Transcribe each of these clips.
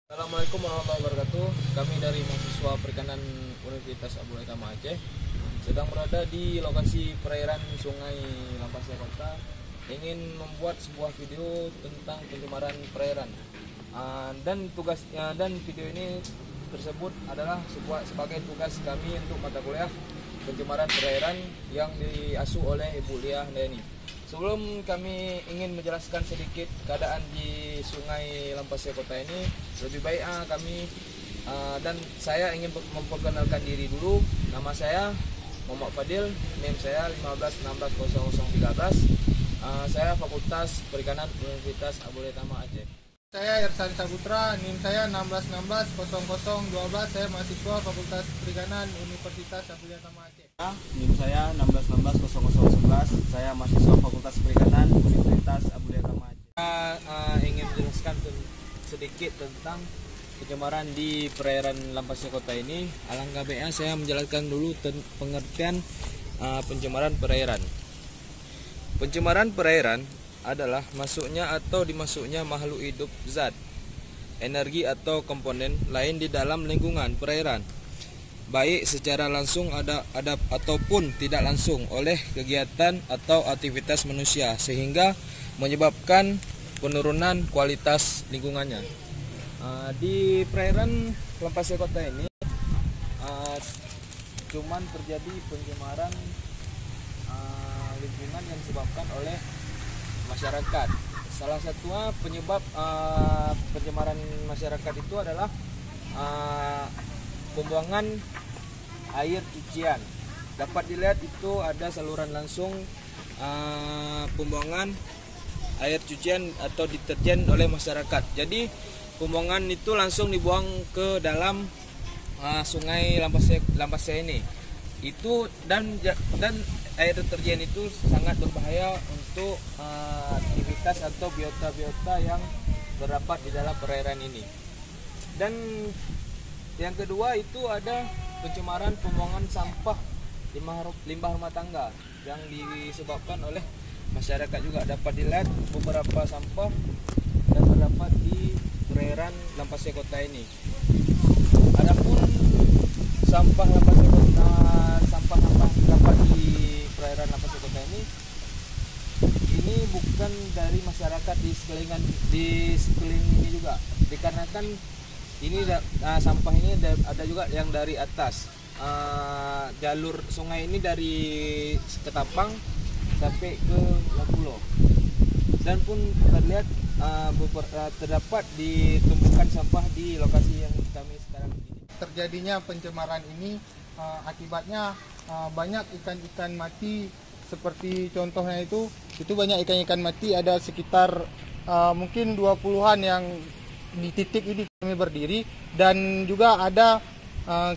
Assalamualaikum warahmatullahi wabarakatuh. Kami dari mahasiswa perikanan Universitas Abdul Tama Aceh sedang berada di lokasi perairan Sungai Lampasai Kota, ingin membuat sebuah video tentang pencemaran perairan. Dan video ini tersebut adalah sebagai tugas kami untuk mata kuliah pencemaran perairan yang diasuh oleh Ibu Lia Handayani. Sebelum kami ingin menjelaskan sedikit keadaan di Sungai Lampasai Kota ini, lebih baik saya ingin memperkenalkan diri dulu. Nama saya Muhammad Fadil, NIM saya 15160013. Saya Fakultas Perikanan Universitas Abdul Tama Aceh. Saya Ersan Saputra, NIM saya 16160012. Saya mahasiswa Fakultas Perikanan Universitas Abdul Tama Aceh. NIM saya 16160011. Saya mahasiswa Fakultas Perikanan Universitas Abdul Tama Aceh. Saya ingin menjelaskan sedikit tentang pencemaran di perairan Lampasai Kota ini. Alangkah baiknya saya menjelaskan dulu pengertian pencemaran perairan. Pencemaran perairan adalah masuknya atau dimasuknya makhluk hidup, zat, energi atau komponen lain di dalam lingkungan perairan, baik secara langsung ataupun tidak langsung oleh kegiatan atau aktivitas manusia, sehingga menyebabkan penurunan kualitas lingkungannya. Di perairan Lampasai Kota ini cuman terjadi pencemaran lingkungan yang disebabkan oleh masyarakat. Salah satu penyebab pencemaran masyarakat itu adalah pembuangan air cucian. Dapat dilihat itu ada saluran langsung pembuangan air cucian atau deterjen oleh masyarakat. Jadi pembuangan itu langsung dibuang ke dalam Sungai Lampasai ini. Itu dan air deterjen itu sangat berbahaya untuk aktivitas atau biota-biota yang terdapat di dalam perairan ini. Dan yang kedua itu ada pencemaran pembuangan sampah limbah rumah tangga yang disebabkan oleh masyarakat juga. Dapat dilihat beberapa sampah yang terdapat di perairan Lampasai Kota ini. Adapun sampah Lampasai Kota, sampah terdapat di perairan Lampasai Kota ini bukan dari masyarakat di sekeliling ini juga, dikarenakan ini sampah ini ada juga yang dari atas jalur sungai ini, dari Ketapang sampai ke Lapulo, dan pun terlihat terdapat ditumpukan sampah di lokasi yang kami sekarang ini. Terjadinya pencemaran ini akibatnya banyak ikan-ikan mati. Seperti contohnya itu banyak ikan-ikan mati, ada sekitar mungkin 20-an yang di titik ini kami berdiri, dan juga ada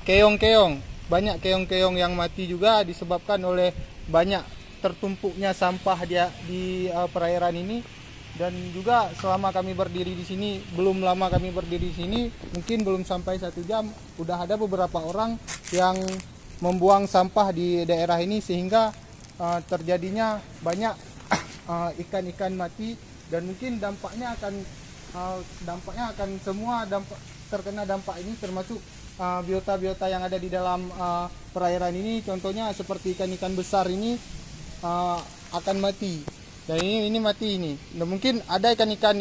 keong-keong. Banyak keong-keong yang mati juga disebabkan oleh banyak tertumpuknya sampah di perairan ini. Dan juga selama kami berdiri di sini, belum lama kami berdiri di sini, mungkin belum sampai 1 jam, udah ada beberapa orang yang membuang sampah di daerah ini, sehingga terjadinya banyak ikan-ikan mati. Dan mungkin dampaknya akan semua terkena dampak ini, termasuk biota-biota yang ada di dalam perairan ini. Contohnya seperti ikan-ikan besar ini akan mati. Dan ini mati ini. Nah, mungkin ada ikan-ikan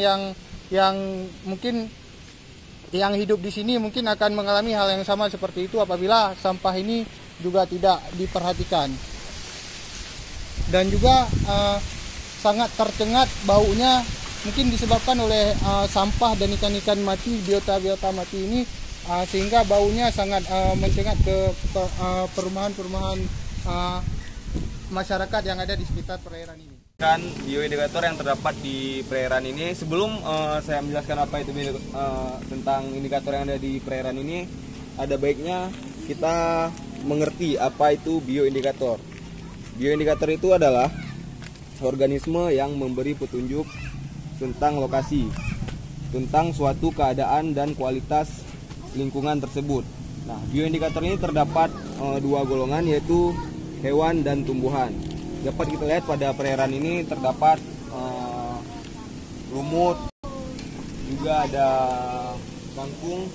yang mungkin yang hidup di sini mungkin akan mengalami hal yang sama seperti itu apabila sampah ini juga tidak diperhatikan. Dan juga sangat tercengat baunya, mungkin disebabkan oleh sampah dan ikan-ikan mati, biota-biota mati ini, sehingga baunya sangat mencengat ke perumahan-perumahan masyarakat yang ada di sekitar perairan ini. Bioindikator yang terdapat di perairan ini, sebelum saya menjelaskan apa itu tentang indikator yang ada di perairan ini, ada baiknya kita mengerti apa itu bioindikator. Bioindikator itu adalah organisme yang memberi petunjuk tentang lokasi, tentang suatu keadaan dan kualitas lingkungan tersebut. Nah, bioindikator ini terdapat 2 golongan, yaitu hewan dan tumbuhan. Dapat kita lihat pada perairan ini terdapat lumut, juga ada kangkung,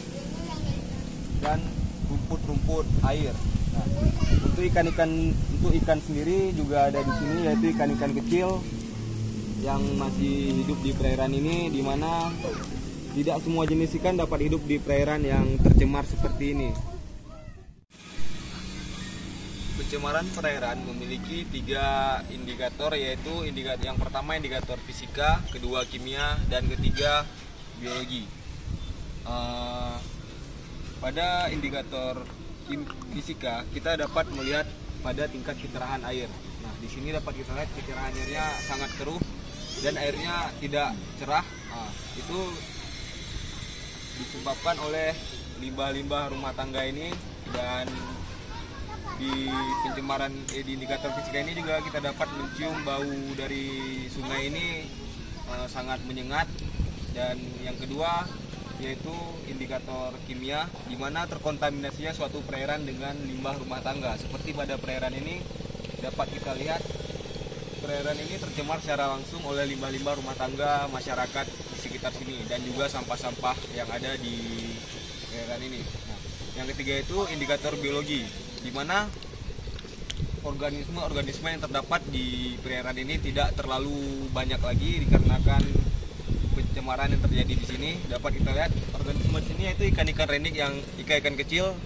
dan rumput-rumput air. Nah, untuk ikan sendiri juga ada di sini, yaitu ikan-ikan kecil yang masih hidup di perairan ini, di mana tidak semua jenis ikan dapat hidup di perairan yang tercemar seperti ini. Pencemaran perairan memiliki 3 indikator, yaitu yang pertama indikator fisika, kedua kimia, dan ketiga biologi. Pada indikator fisika kita dapat melihat pada tingkat kecerahan air. Nah, di sini dapat kita lihat kecerahan airnya sangat keruh dan airnya tidak cerah. Nah, itu disebabkan oleh limbah-limbah rumah tangga ini. Dan di pencemaran di indikator fisika ini juga kita dapat mencium bau dari sungai ini sangat menyengat. Dan yang kedua yaitu indikator kimia, di mana terkontaminasinya suatu perairan dengan limbah rumah tangga. Seperti pada perairan ini dapat kita lihat perairan ini tercemar secara langsung oleh limbah-limbah rumah tangga masyarakat di sekitar sini dan juga sampah-sampah yang ada di perairan ini. Nah, yang ketiga itu indikator biologi, di mana organisme-organisme yang terdapat di perairan ini tidak terlalu banyak lagi dikarenakan pencemaran yang terjadi di sini. Dapat kita lihat organisme di sini yaitu ikan-ikan renik, yang ikan-ikan kecil,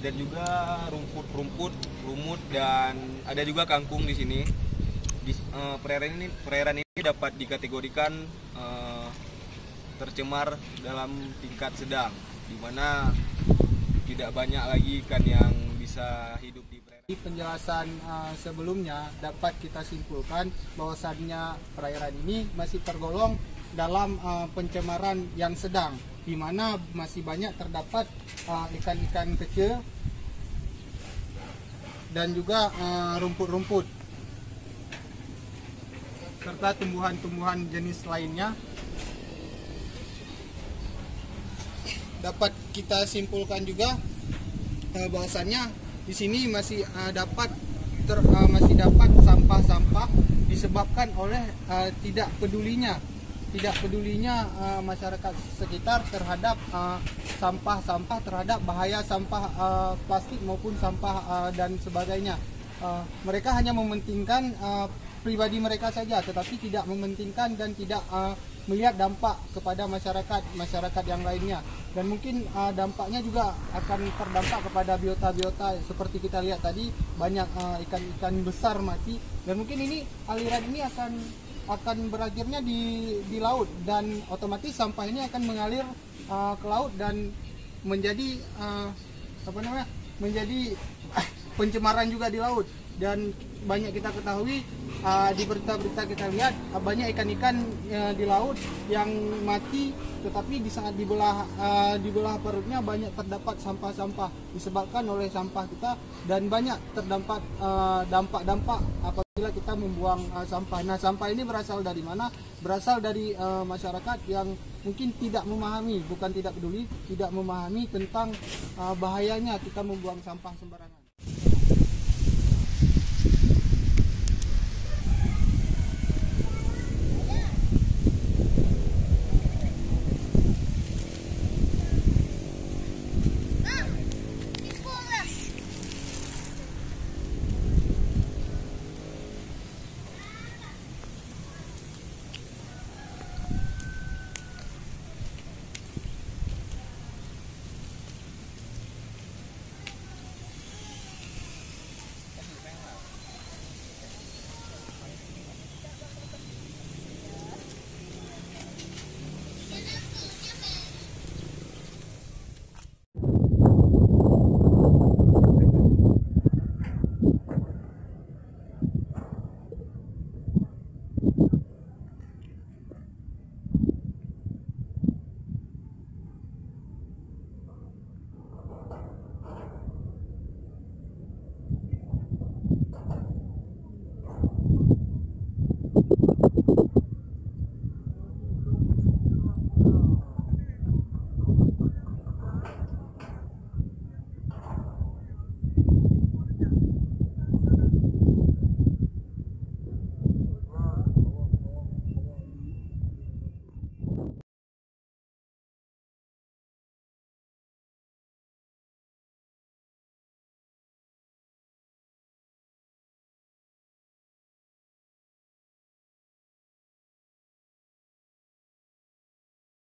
dan juga rumput-rumput, lumut, dan ada juga kangkung di sini. Di perairan ini dapat dikategorikan tercemar dalam tingkat sedang, di mana tidak banyak lagi ikan yang bisa hidup di perairan. Di penjelasan sebelumnya dapat kita simpulkan bahwasannya perairan ini masih tergolong dalam pencemaran yang sedang, di mana masih banyak terdapat ikan-ikan kecil dan juga rumput-rumput serta tumbuhan-tumbuhan jenis lainnya. Dapat kita simpulkan juga bahwasannya di sini masih dapat sampah-sampah disebabkan oleh tidak pedulinya masyarakat sekitar terhadap sampah-sampah, terhadap bahaya sampah plastik maupun sampah dan sebagainya. Mereka hanya mementingkan pribadi mereka saja, tetapi tidak mementingkan dan tidak melihat dampak kepada masyarakat yang lainnya. Dan mungkin dampaknya juga akan terdampak kepada biota-biota seperti kita lihat tadi, banyak ikan-ikan besar mati, dan mungkin ini aliran ini akan berakhirnya di laut, dan otomatis sampah ini akan mengalir ke laut dan menjadi menjadi pencemaran juga di laut. Dan banyak kita ketahui di berita-berita kita lihat banyak ikan-ikan di laut yang mati, tetapi di saat dibelah perutnya banyak terdapat sampah-sampah disebabkan oleh sampah kita, dan banyak terdampak dampak-dampak apabila kita membuang sampah. Nah, sampah ini berasal dari mana? Berasal dari masyarakat yang mungkin tidak memahami, bukan tidak peduli, tidak memahami tentang bahayanya kita membuang sampah sembarangan.